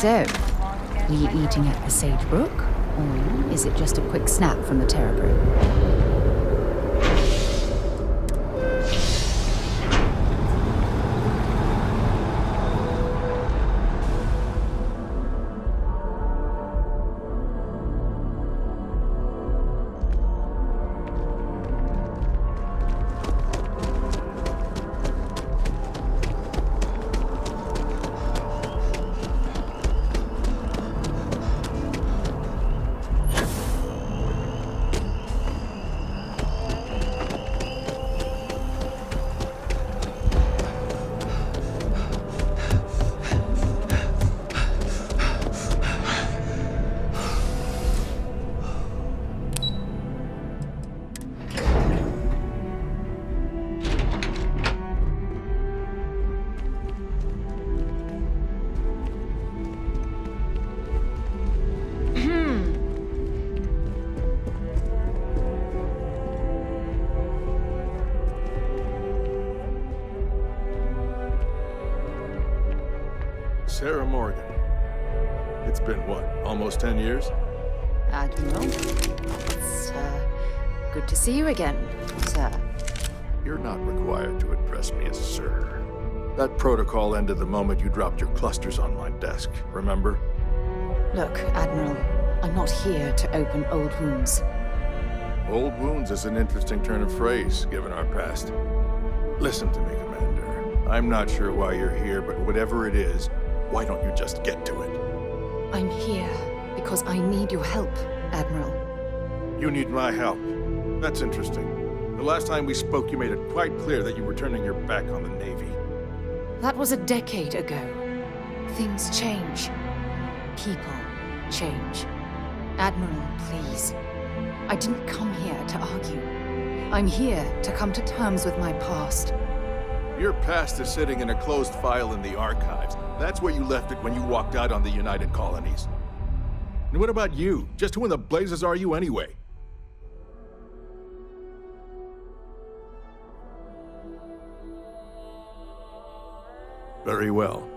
So, were you eating at the Sage Brook? Or is it just a quick snap from the Terror Brew? Sarah Morgan. It's been, what, almost 10 years? Admiral, it's good to see you again, sir. You're not required to address me as sir. That protocol ended the moment you dropped your clusters on my desk, remember? Look, Admiral, I'm not here to open old wounds. Old wounds is an interesting turn of phrase, given our past. Listen to me, Commander. I'm not sure why you're here, but whatever it is, why don't you just get to it? I'm here because I need your help, Admiral. You need my help. That's interesting. The last time we spoke, you made it quite clear that you were turning your back on the Navy. That was a decade ago. Things change. People change. Admiral, please. I didn't come here to argue. I'm here to come to terms with my past. Your past is sitting in a closed file in the archives. That's where you left it when you walked out on the United Colonies. And what about you? Just who in the blazes are you anyway? Very well.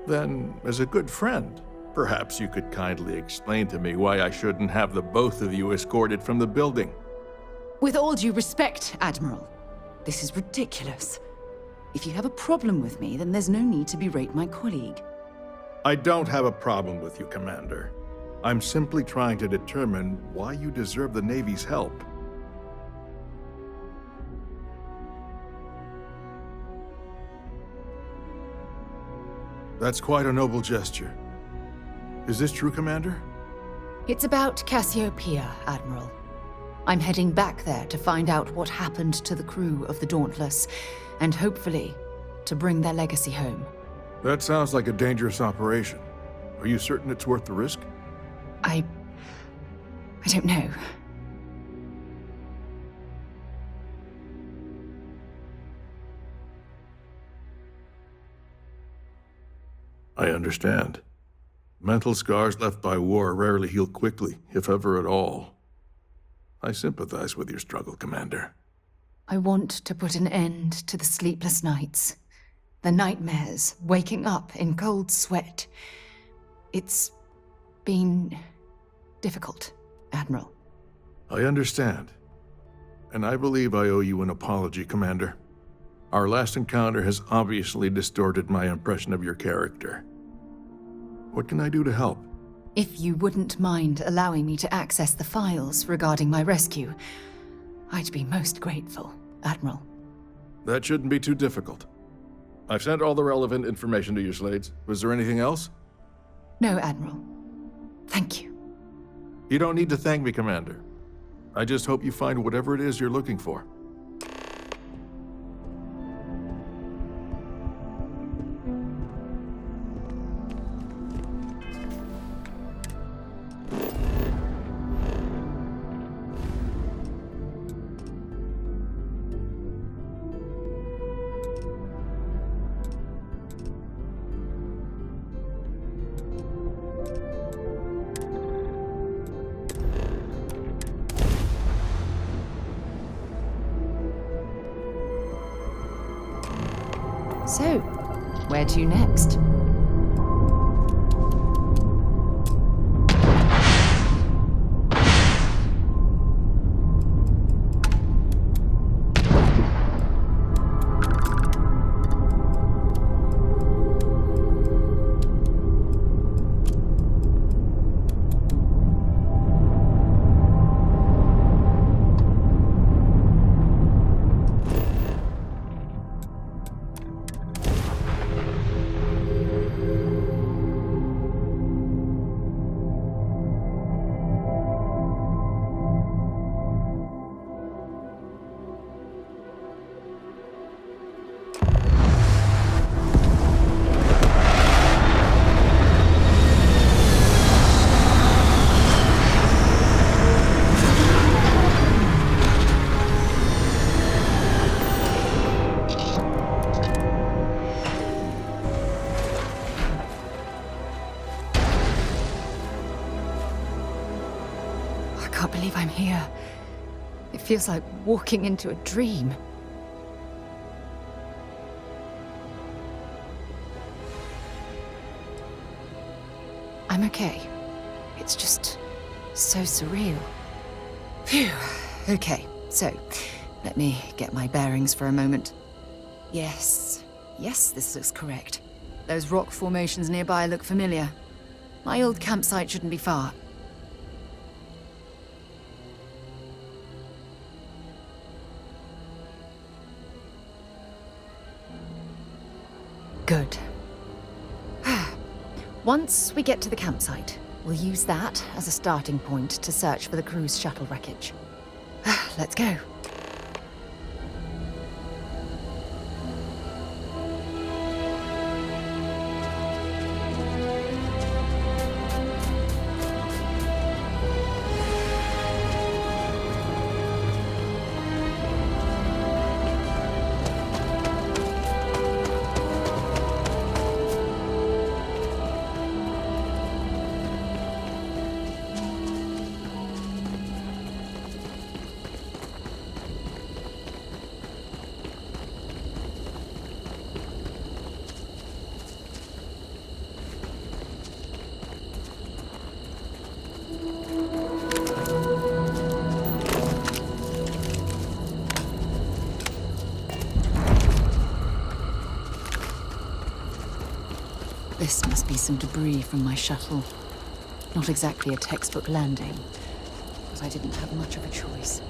Then, as a good friend, perhaps you could kindly explain to me why I shouldn't have the both of you escorted from the building. With all due respect, Admiral, this is ridiculous. If you have a problem with me, then there's no need to berate my colleague. I don't have a problem with you, Commander. I'm simply trying to determine why you deserve the Navy's help. That's quite a noble gesture. Is this true, Commander? It's about Cassiopeia, Admiral. I'm heading back there to find out what happened to the crew of the Dauntless, and hopefully, to bring their legacy home. That sounds like a dangerous operation. Are you certain it's worth the risk? I don't know. I understand. Mental scars left by war rarely heal quickly, if ever at all. I sympathize with your struggle, Commander. I want to put an end to the sleepless nights, the nightmares, waking up in cold sweat. It's been difficult, Admiral. I understand. And I believe I owe you an apology, Commander. Our last encounter has obviously distorted my impression of your character. What can I do to help? If you wouldn't mind allowing me to access the files regarding my rescue, I'd be most grateful, Admiral. That shouldn't be too difficult. I've sent all the relevant information to you, Slades. Was there anything else? No, Admiral. Thank you. You don't need to thank me, Commander. I just hope you find whatever it is you're looking for. So, where to next? can't believe I'm here. It feels like walking into a dream. I'm okay. It's just so surreal. Phew. Okay, so let me get my bearings for a moment. Yes, this looks correct. Those rock formations nearby look familiar. My old campsite shouldn't be far. Good. Once we get to the campsite, we'll use that as a starting point to search for the cruise shuttle wreckage. Let's go. This must be some debris from my shuttle. Not exactly a textbook landing, but I didn't have much of a choice.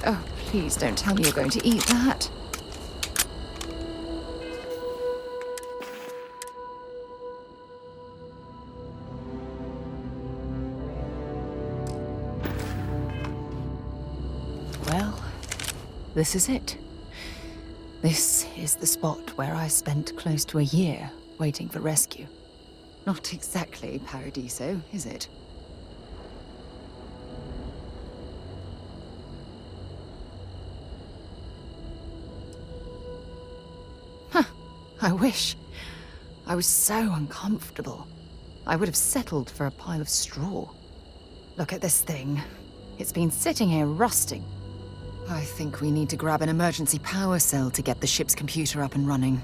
Oh, please don't tell me you're going to eat that. Well, this is it. This is the spot where I spent close to a year waiting for rescue. Not exactly Paradiso, is it? I wish. I was so uncomfortable. I would have settled for a pile of straw. Look at this thing. It's been sitting here rusting. I think we need to grab an emergency power cell to get the ship's computer up and running.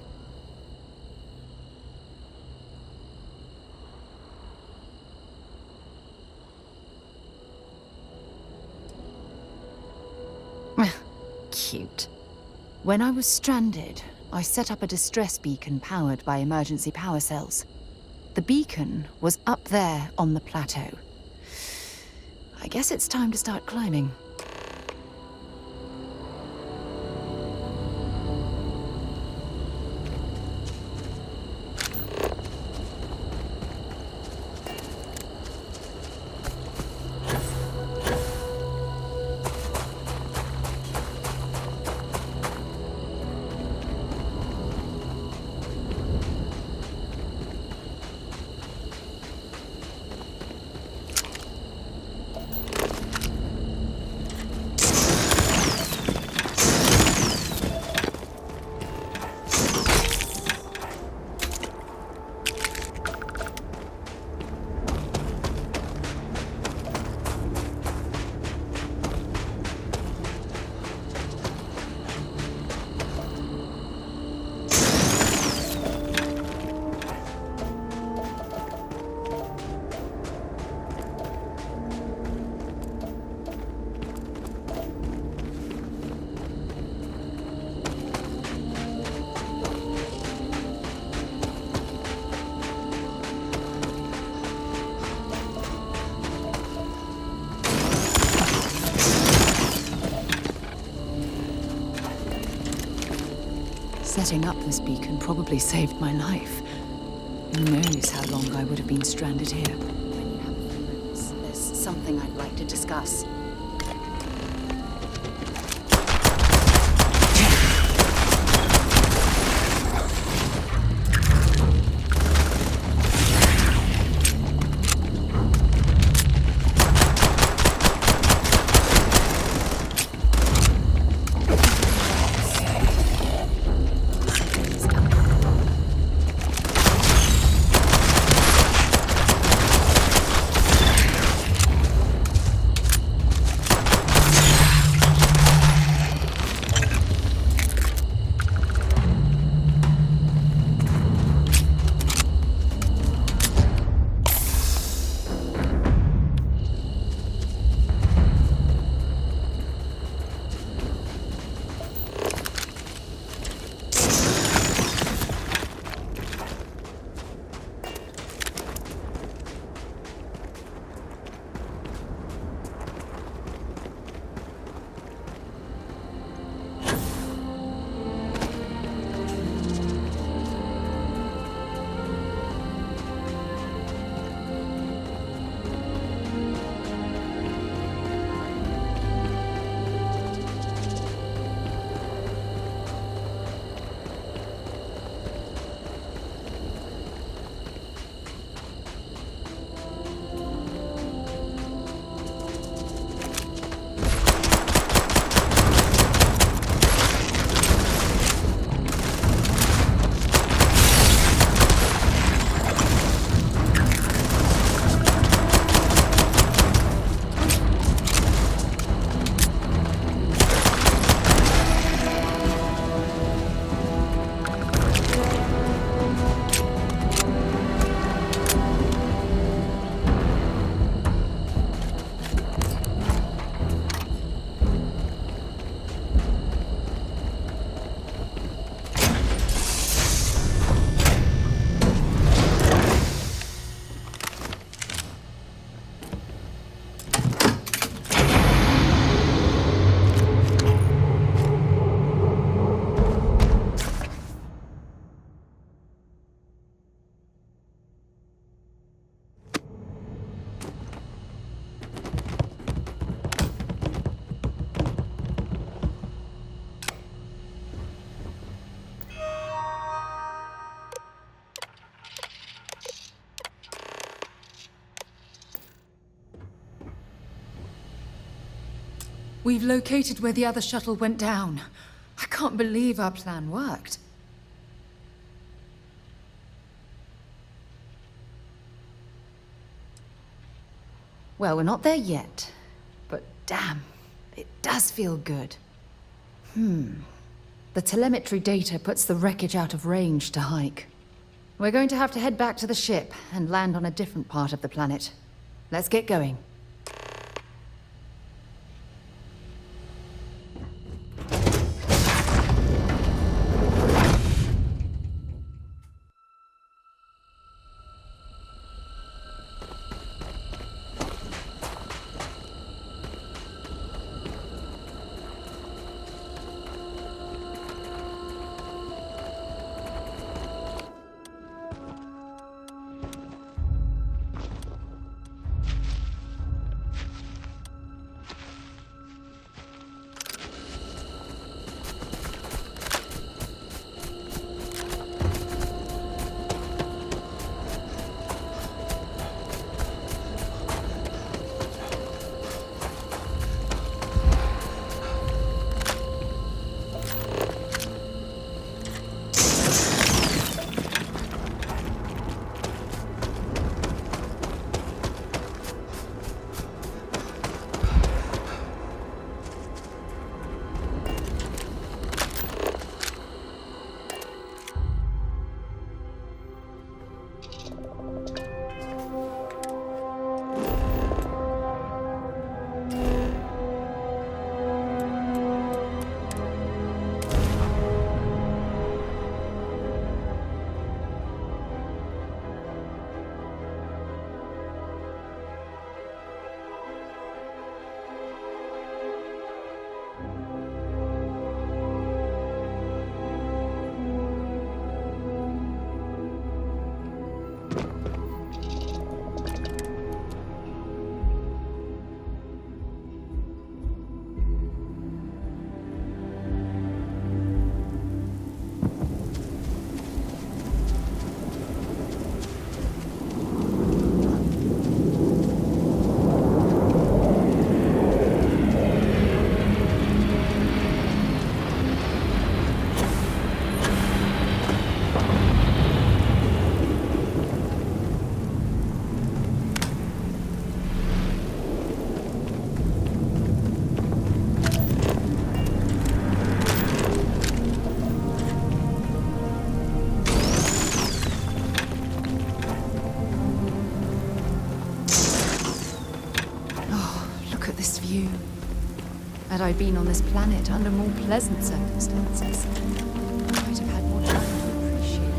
Cute. When I was stranded, I set up a distress beacon powered by emergency power cells. The beacon was up there on the plateau. I guess it's time to start climbing. Setting up this beacon probably saved my life. Who knows how long I would have been stranded here. When you have a few moments, there's something I'd like to discuss. We've located where the other shuttle went down. I can't believe our plan worked. Well, we're not there yet. But damn, it does feel good. The telemetry data puts the wreckage out of range to hike. We're going to have to head back to the ship and land on a different part of the planet. Let's get going. Had I been on this planet under more pleasant circumstances, I might have had more time to appreciate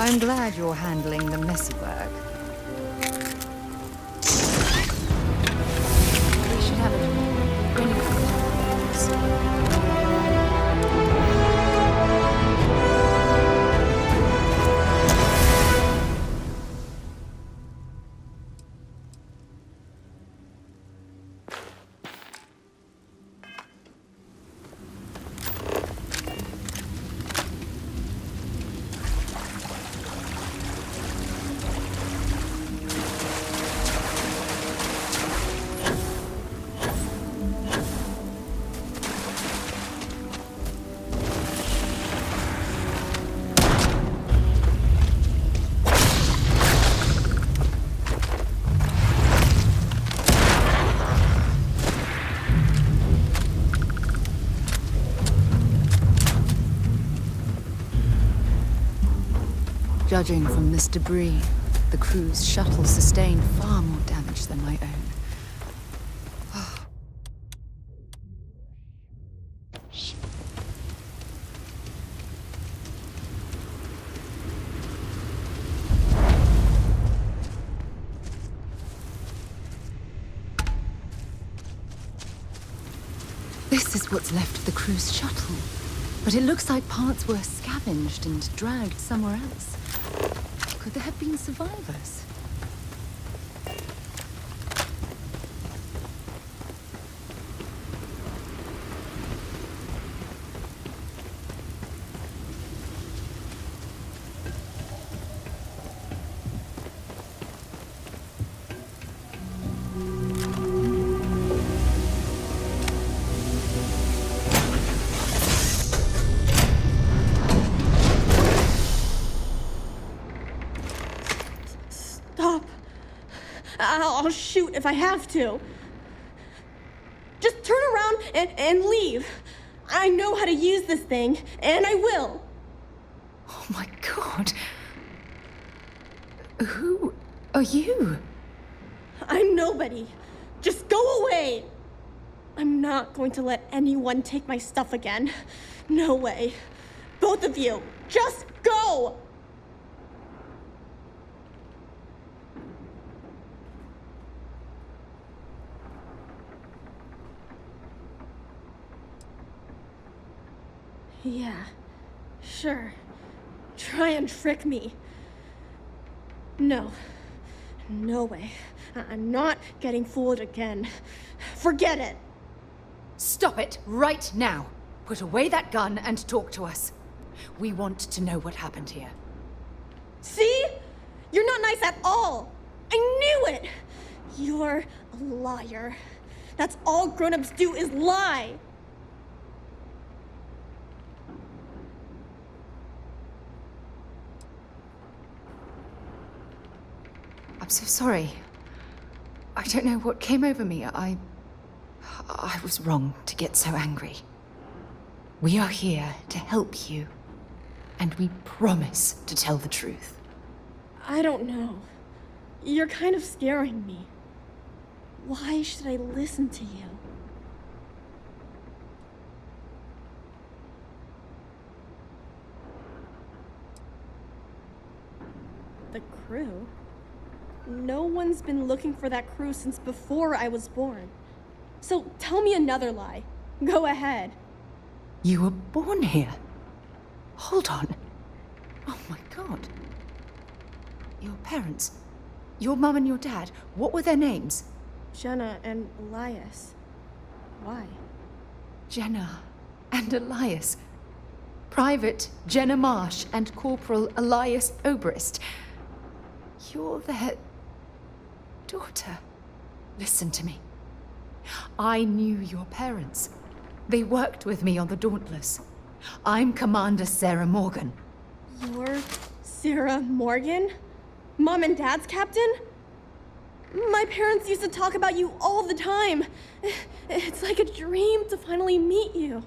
I'm glad you're handling the messy work. We should have it ready for Judging from this debris, the crew's shuttle sustained far more damage than my own. This is what's left of the crew's shuttle. But it looks like parts were scavenged and dragged somewhere else. Could there have been survivors? I'll shoot if I have to. Just turn around and leave. I know how to use this thing, and I will. Oh my god. Who are you? I'm nobody. Just go away. I'm not going to let anyone take my stuff again. No way. Both of you, just go! Yeah, sure. Try and trick me. No. No way. I'm not getting fooled again. Forget it. Stop it right now. Put away that gun and talk to us. We want to know what happened here. See? You're not nice at all. I knew it. You're a liar. That's all grown-ups do is lie. I'm so sorry. I don't know what came over me. I was wrong to get so angry. We are here to help you, and we promise to tell the truth. I don't know. You're kind of scaring me. Why should I listen to you? The crew? No one's been looking for that crew since before I was born. So tell me another lie. Go ahead. You were born here? Hold on. Oh my god. Your parents, your mum and your dad, what were their names? Jenna and Elias. Why? Jenna and Elias. Private Jenna Marsh and Corporal Elias Obrist. You're their daughter. Listen to me. I knew your parents. They worked with me on the Dauntless. I'm Commander Sarah Morgan. You're Sarah Morgan? Mom and Dad's captain? My parents used to talk about you all the time. It's like a dream to finally meet you.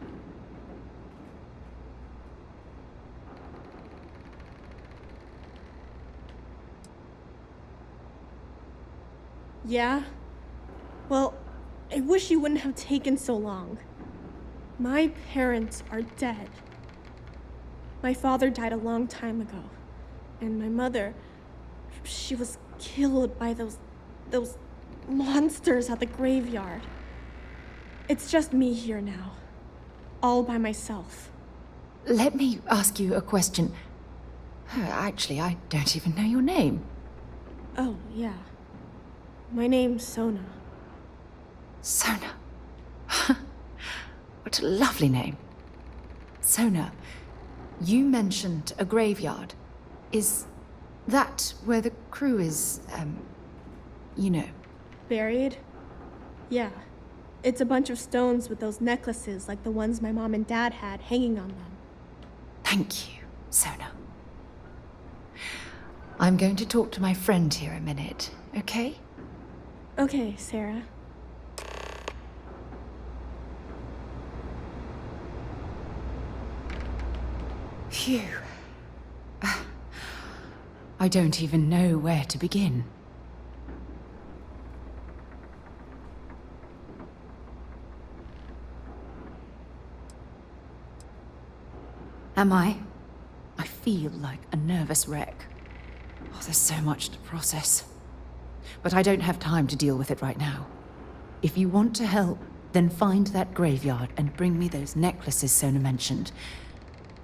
Yeah? Well, I wish you wouldn't have taken so long. My parents are dead. My father died a long time ago. And my mother, she was killed by those monsters at the graveyard. It's just me here now. All by myself. Let me ask you a question. Actually, I don't even know your name. Oh, yeah. My name's Sona. Sona. What a lovely name. Sona, you mentioned a graveyard. Is that where the crew is, you know? Buried? Yeah. It's a bunch of stones with those necklaces like the ones my mom and dad had hanging on them. Thank you, Sona. I'm going to talk to my friend here a minute, okay? Okay, Sarah. Phew. I don't even know where to begin. Am I? I feel like a nervous wreck. Oh, there's so much to process. But I don't have time to deal with it right now. If you want to help, then find that graveyard and bring me those necklaces Sona mentioned.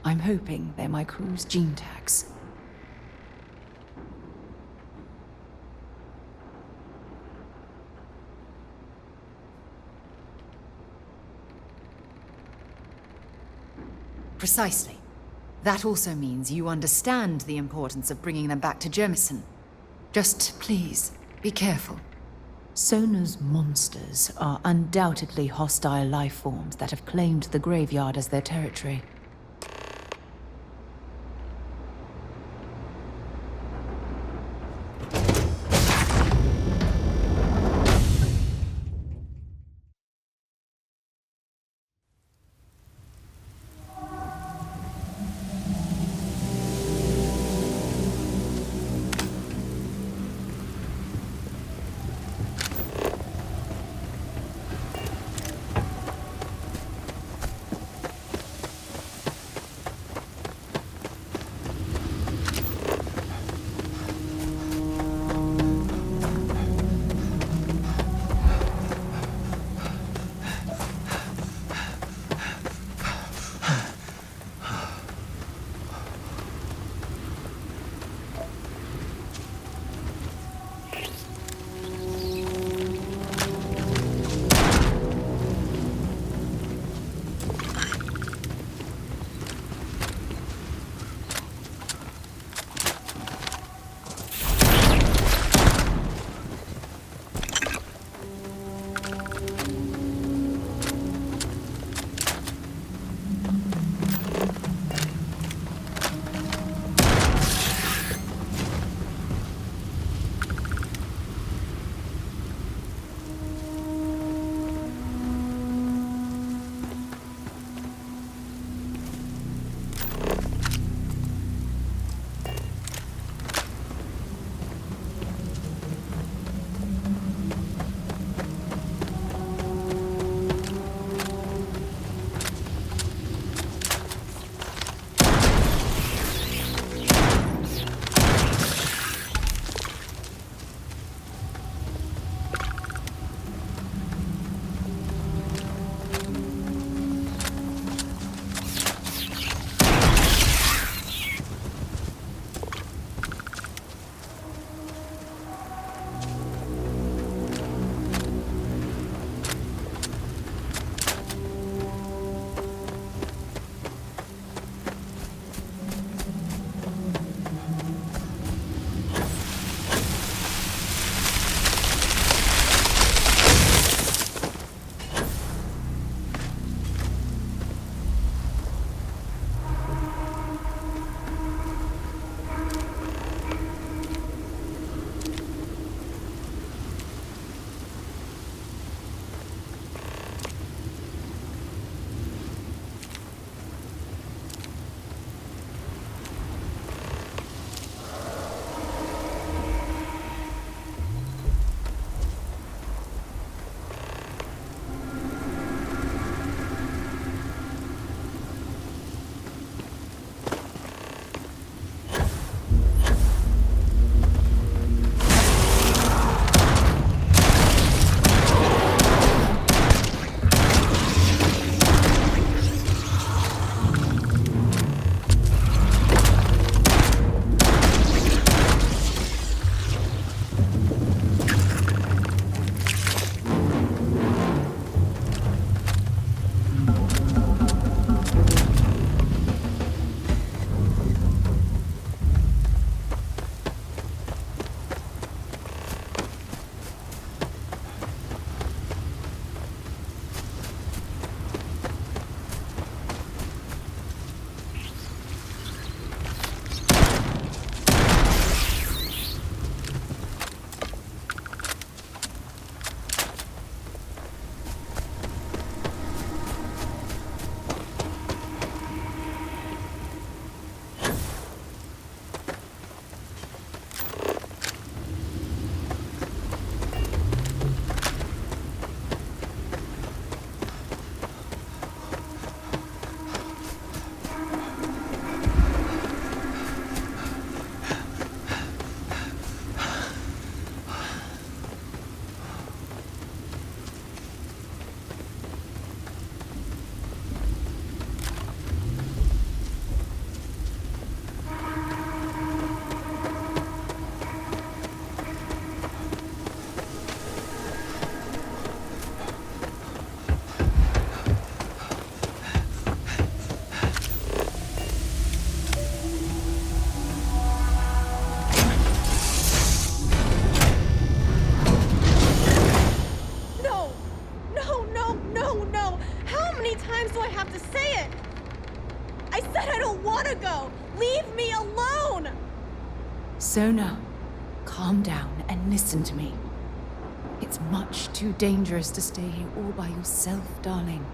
I'm hoping they're my crew's gene tags. Precisely. That also means you understand the importance of bringing them back to Jemison. Just please, be careful. Sona's monsters are undoubtedly hostile life forms that have claimed the graveyard as their territory. times do I have to say it? I said I don't want to go! Leave me alone! Sona, calm down and listen to me. It's much too dangerous to stay here all by yourself, darling.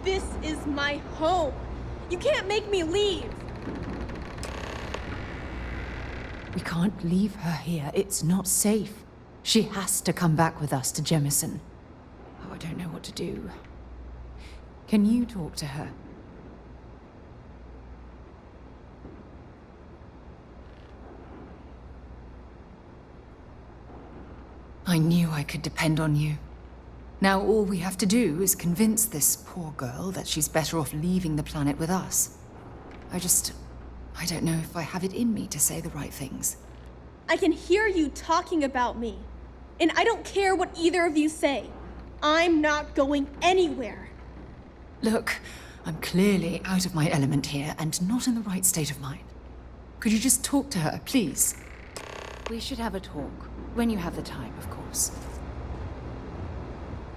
This is my home. You can't make me leave. We can't leave her here. It's not safe. She has to come back with us to Jemison. Oh, I don't know what to do. Can you talk to her? I knew I could depend on you. Now all we have to do is convince this poor girl that she's better off leaving the planet with us. I don't know if I have it in me to say the right things. I can hear you talking about me. And I don't care what either of you say. I'm not going anywhere. Look, I'm clearly out of my element here and not in the right state of mind. Could you just talk to her, please? We should have a talk. When you have the time, of course.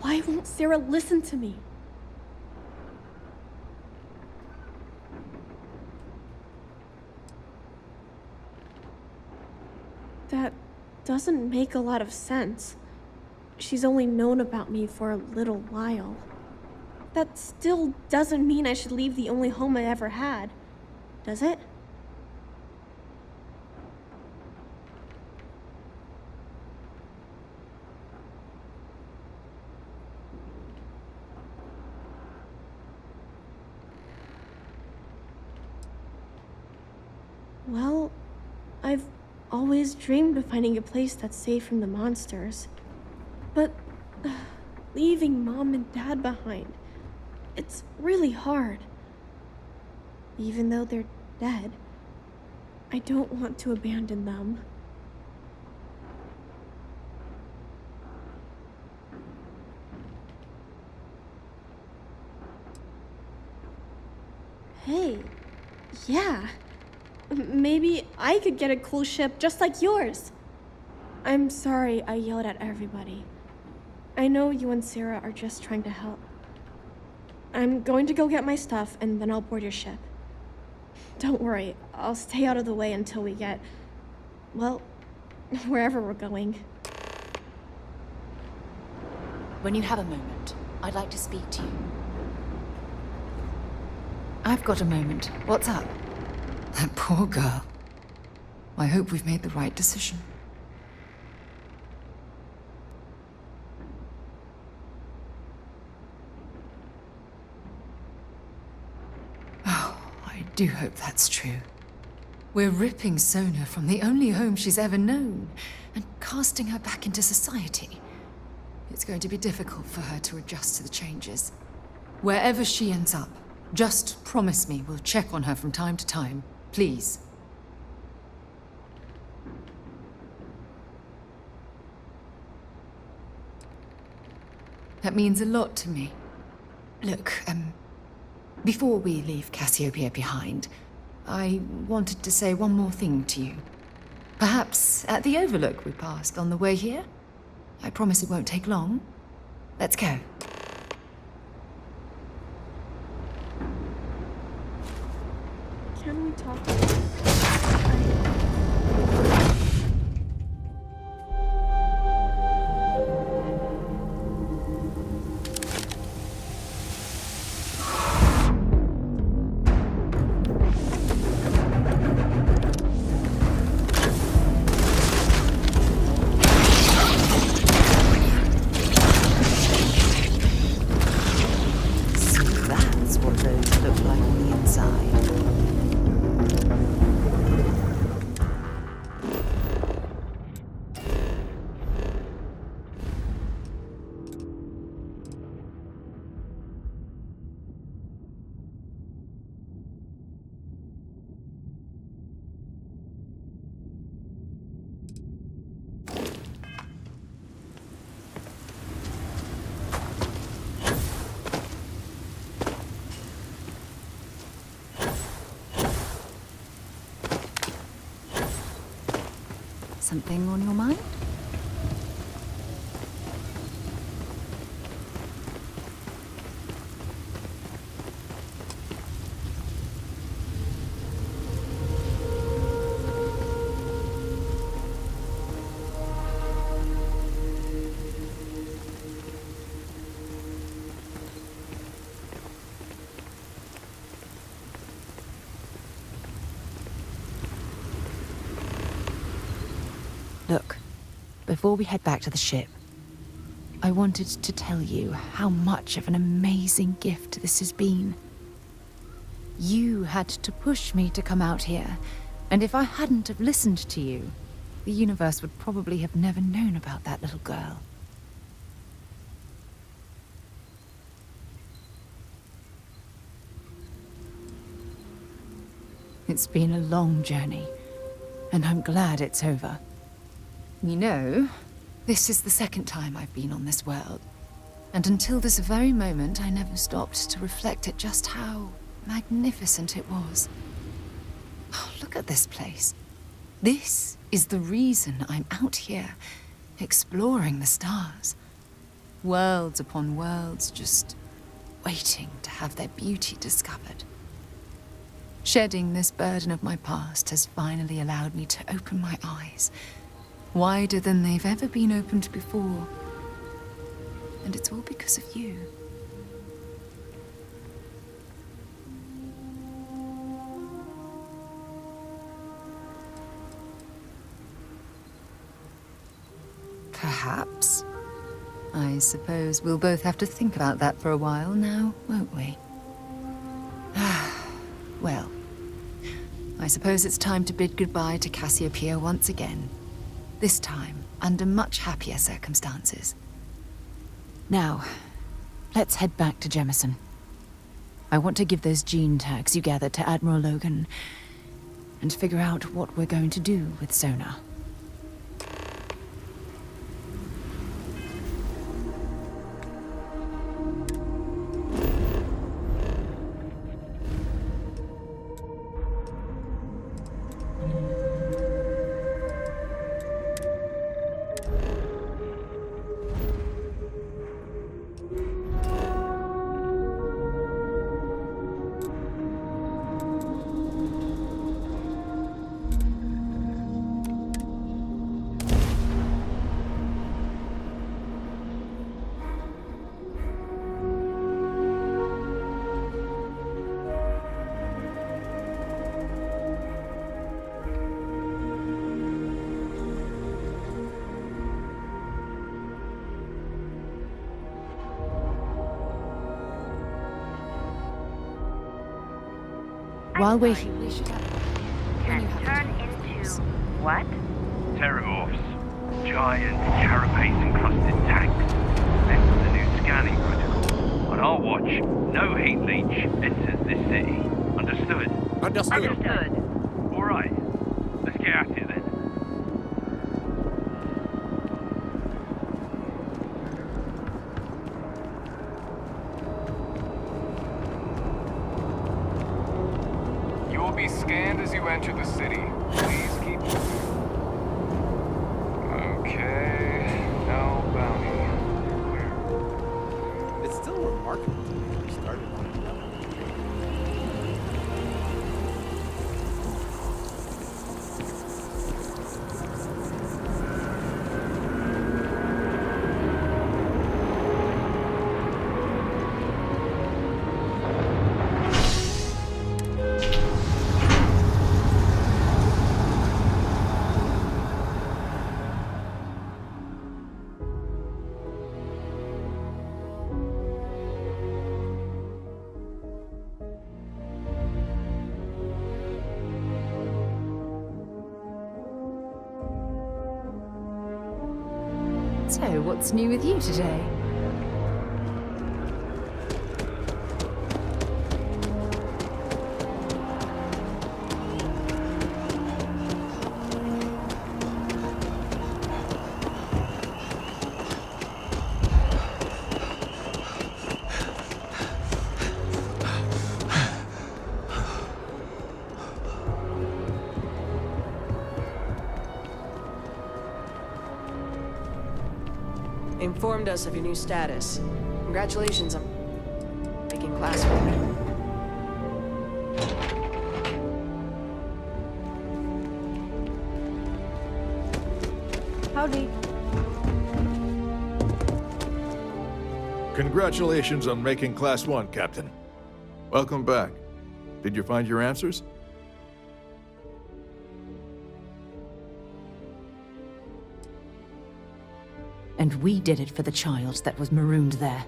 Why won't Sarah listen to me? That doesn't make a lot of sense. She's only known about me for a little while. That still doesn't mean I should leave the only home I ever had, does it? Well, I've always dreamed of finding a place that's safe from the monsters. But leaving Mom and Dad behind, it's really hard. Even though they're dead, I don't want to abandon them. Hey, yeah. Maybe I could get a cool ship just like yours. I'm sorry I yelled at everybody. I know you and Sarah are just trying to help. I'm going to go get my stuff and then I'll board your ship. Don't worry, I'll stay out of the way until we get, well, wherever we're going. When you have a moment, I'd like to speak to you. I've got a moment. What's up? That poor girl. I hope we've made the right decision. Oh, I do hope that's true. We're ripping Sona from the only home she's ever known and casting her back into society. It's going to be difficult for her to adjust to the changes. Wherever she ends up, just promise me we'll check on her from time to time. Please. That means a lot to me. Look, before we leave Cassiopeia behind, I wanted to say one more thing to you. Perhaps at the overlook we passed on the way here? I promise it won't take long. Let's go. Can we talk? So that's what those look like on the inside. Something on your mind? Look, before we head back to the ship, I wanted to tell you how much of an amazing gift this has been. You had to push me to come out here, and if I hadn't have listened to you, the universe would probably have never known about that little girl. It's been a long journey, and I'm glad it's over. You know, this is the second time I've been on this world, and until this very moment, I never stopped to reflect at just how magnificent it was. Oh, look at this place. This is the reason I'm out here, exploring the stars. Worlds upon worlds, just waiting to have their beauty discovered. Shedding this burden of my past has finally allowed me to open my eyes, wider than they've ever been opened before. And it's all because of you. Perhaps. I suppose we'll both have to think about that for a while now, won't we? Well, I suppose it's time to bid goodbye to Cassiopeia once again. This time, under much happier circumstances. Now, let's head back to Jemison. I want to give those gene tags you gathered to Admiral Logan, and figure out what we're going to do with Sona. While we're here, we should have... Can turn into what? Terramorphs. Giant carapace-encrusted tanks. That's the new scanning protocol. On our watch, no heat leech enters this city. Understood? Understood. All right. Let's get at it then. You will be scanned as you enter the city. Please keep moving. Okay, no bounty. Clear. It's still remarkable to me that we started on it. So, what's new with you today? Informed us of your new status. Congratulations on making class with me. Howdy. Congratulations on making Class 1, Captain. Welcome back. Did you find your answers? And we did it for the child that was marooned there.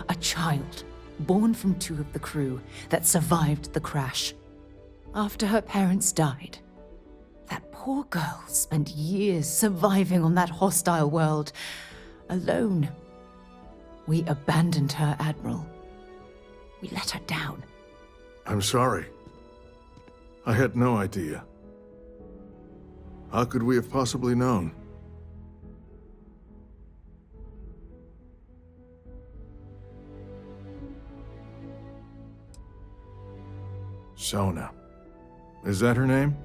A child born from 2 of the crew that survived the crash. After her parents died, that poor girl spent years surviving on that hostile world, alone. We abandoned her, Admiral. We let her down. I'm sorry. I had no idea. How could we have possibly known? Sona. Is that her name?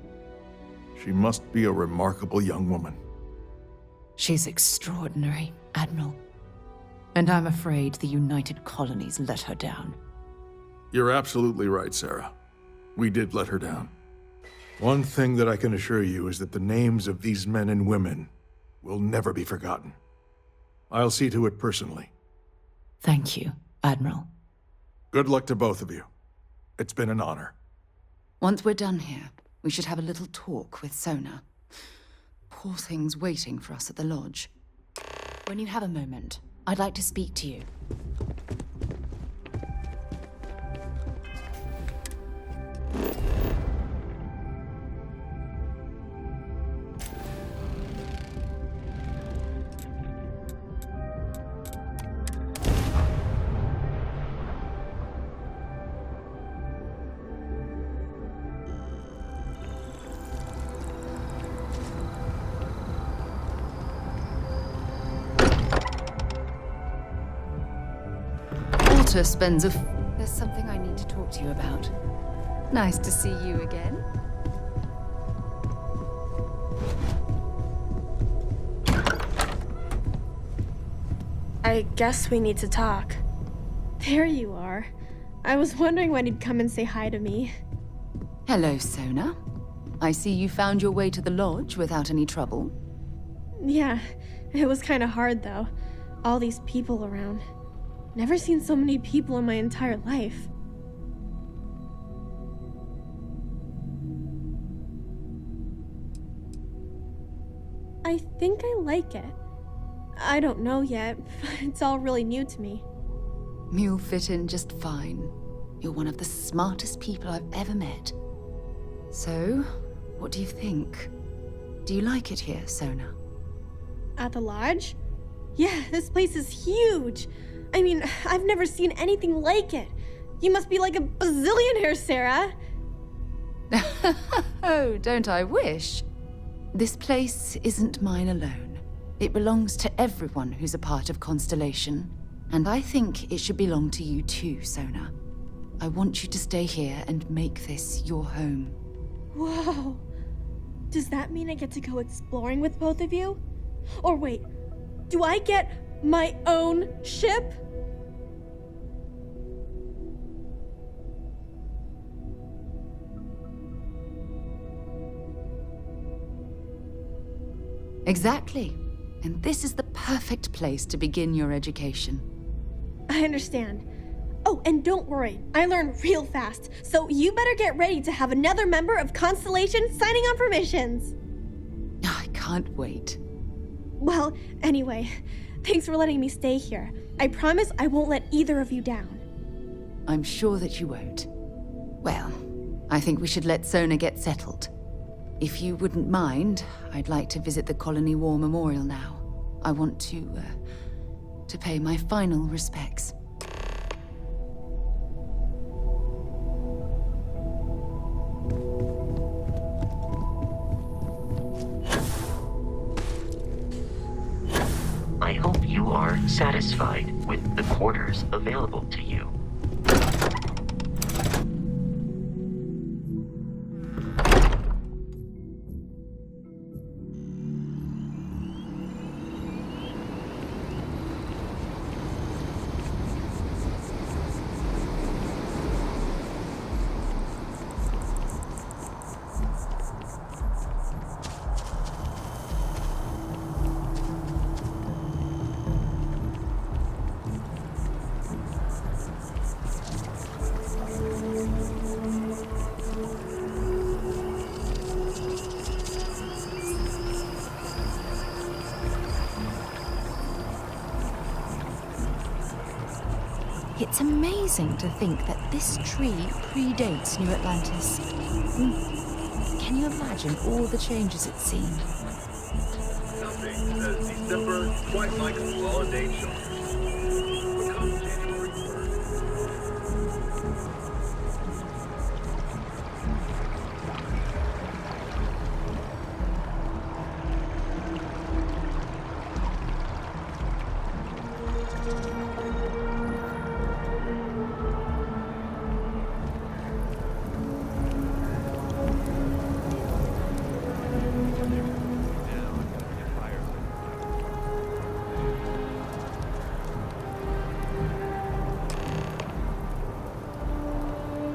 She must be a remarkable young woman. She's extraordinary, Admiral. And I'm afraid the United Colonies let her down. You're absolutely right, Sarah. We did let her down. One thing that I can assure you is that the names of these men and women will never be forgotten. I'll see to it personally. Thank you, Admiral. Good luck to both of you. It's been an honor. Once we're done here, we should have a little talk with Sona. Poor thing's waiting for us at the lodge. When you have a moment, I'd like to speak to you. Spends a There's something I need to talk to you about. Nice to see you again. I guess we need to talk. There you are. I was wondering when you'd come and say hi to me. Hello, Sona. I see you found your way to the lodge without any trouble. Yeah, it was kind of hard though. All these people around. Never seen so many people in my entire life. I think I like it. I don't know yet, but it's all really new to me. You'll fit in just fine. You're one of the smartest people I've ever met. So, what do you think? Do you like it here, Sona? At the lodge? Yeah, this place is huge. I mean, I've never seen anything like it. You must be like a bazillionaire, Sarah. Oh, don't I wish? This place isn't mine alone. It belongs to everyone who's a part of Constellation. And I think it should belong to you too, Sona. I want you to stay here and make this your home. Whoa. Does that mean I get to go exploring with both of you? Or wait, do I get my own ship? Exactly. And this is the perfect place to begin your education. I understand. Oh, and don't worry, I learn real fast, so you better get ready to have another member of Constellation signing on for missions. I can't wait. Well, anyway, thanks for letting me stay here. I promise I won't let either of you down. I'm sure that you won't. Well, I think we should let Sona get settled. If you wouldn't mind, I'd like to visit the Colony War Memorial now. I want to pay my final respects. I hope you are satisfied with the quarters available to you. It's amazing to think that this tree predates New Atlantis. Can you imagine all the changes it's seen? Nothing says December quite like holiday children. Become January 1st.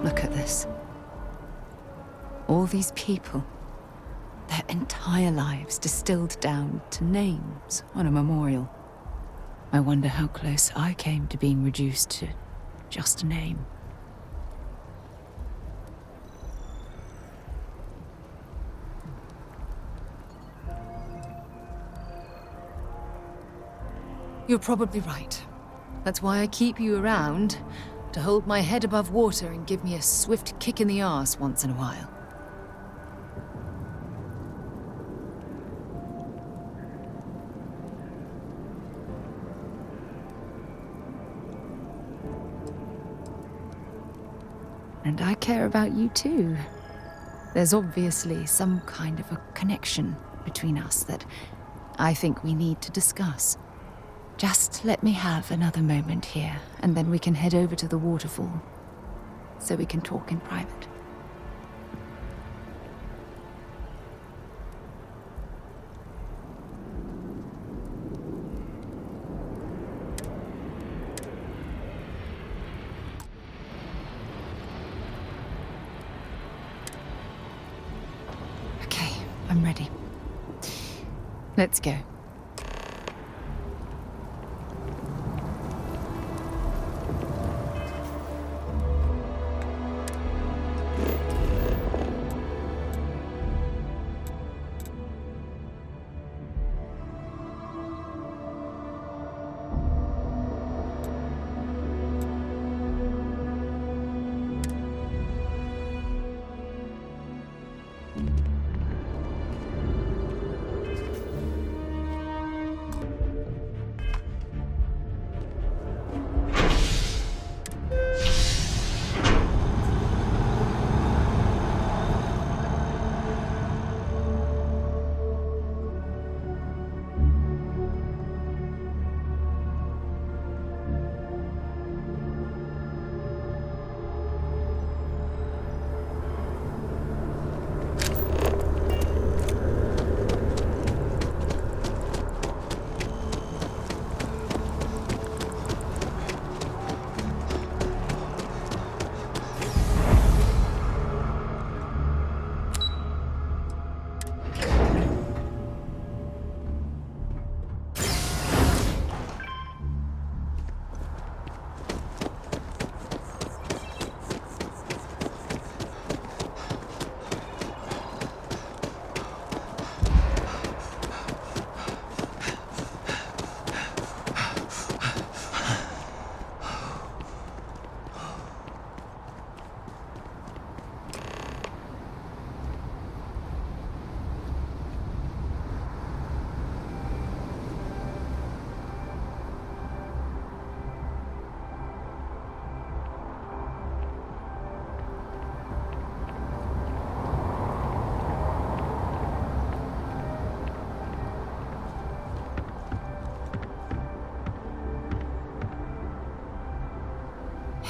Look at this. All these people, their entire lives distilled down to names on a memorial. I wonder how close I came to being reduced to just a name. You're probably right. That's why I keep you around, to hold my head above water and give me a swift kick in the arse once in a while. And I care about you too. There's obviously some kind of a connection between us that I think we need to discuss. Just let me have another moment here, and then we can head over to the waterfall, so we can talk in private. Okay, I'm ready. Let's go.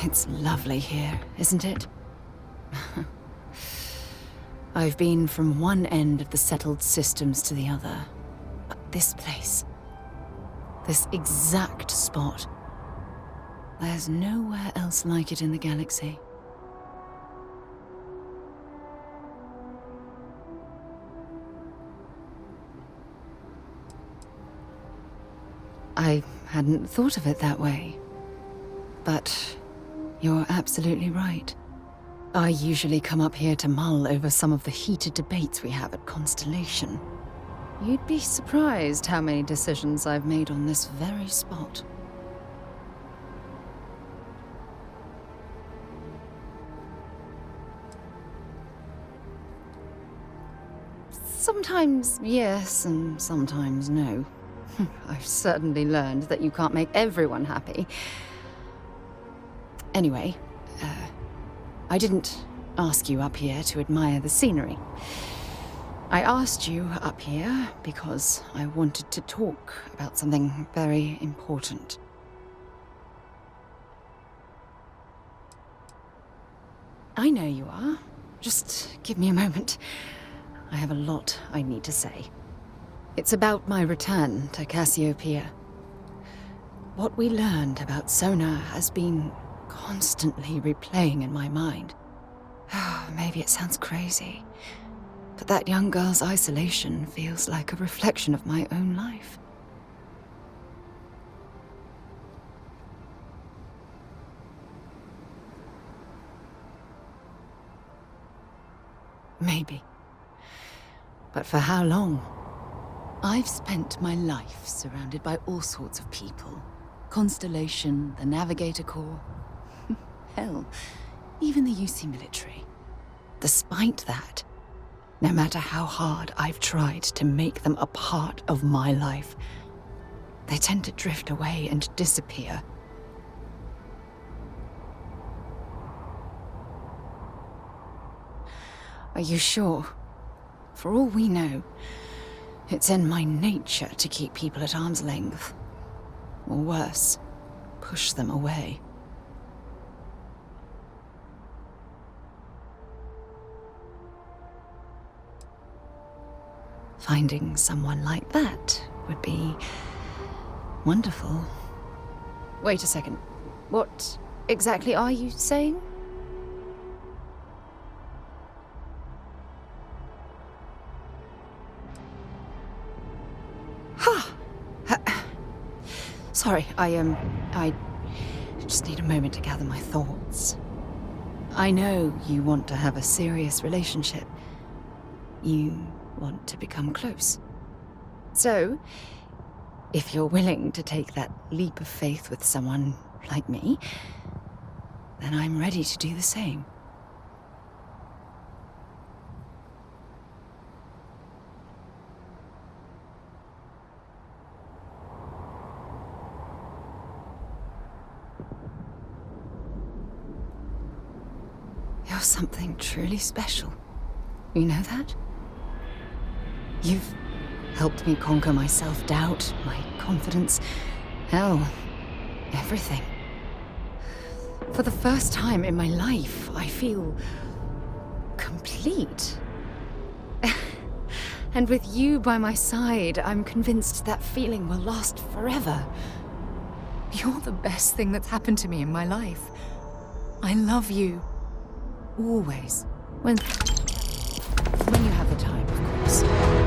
It's lovely here, isn't it? I've been from one end of the settled systems to the other. But this place, this exact spot, there's nowhere else like it in the galaxy. I hadn't thought of it that way. But you're absolutely right. I usually come up here to mull over some of the heated debates we have at Constellation. You'd be surprised how many decisions I've made on this very spot. Sometimes yes, and sometimes no. I've certainly learned that you can't make everyone happy. Anyway, I didn't ask you up here to admire the scenery. I asked you up here because I wanted to talk about something very important. I know you are. Just give me a moment. I have a lot I need to say. It's about my return to Cassiopeia. What we learned about Sona has been constantly replaying in my mind. Maybe it sounds crazy, but that young girl's isolation feels like a reflection of my own life. Maybe. But for how long? I've spent my life surrounded by all sorts of people. Constellation, the Navigator Corps. Hell, even the UC military. Despite that, no matter how hard I've tried to make them a part of my life, they tend to drift away and disappear. Are you sure? For all we know, it's in my nature to keep people at arm's length. Or worse, push them away. Finding someone like that would be wonderful. Wait a second. What exactly are you saying? Sorry, I just need a moment to gather my thoughts. I know you want to have a serious relationship. You want to become close. So, if you're willing to take that leap of faith with someone like me, then I'm ready to do the same. You're something truly special. You know that? You've helped me conquer my self-doubt, my confidence, hell, everything. For the first time in my life, I feel complete. And with you by my side, I'm convinced that feeling will last forever. You're the best thing that's happened to me in my life. I love you. Always. When you have the time, of course.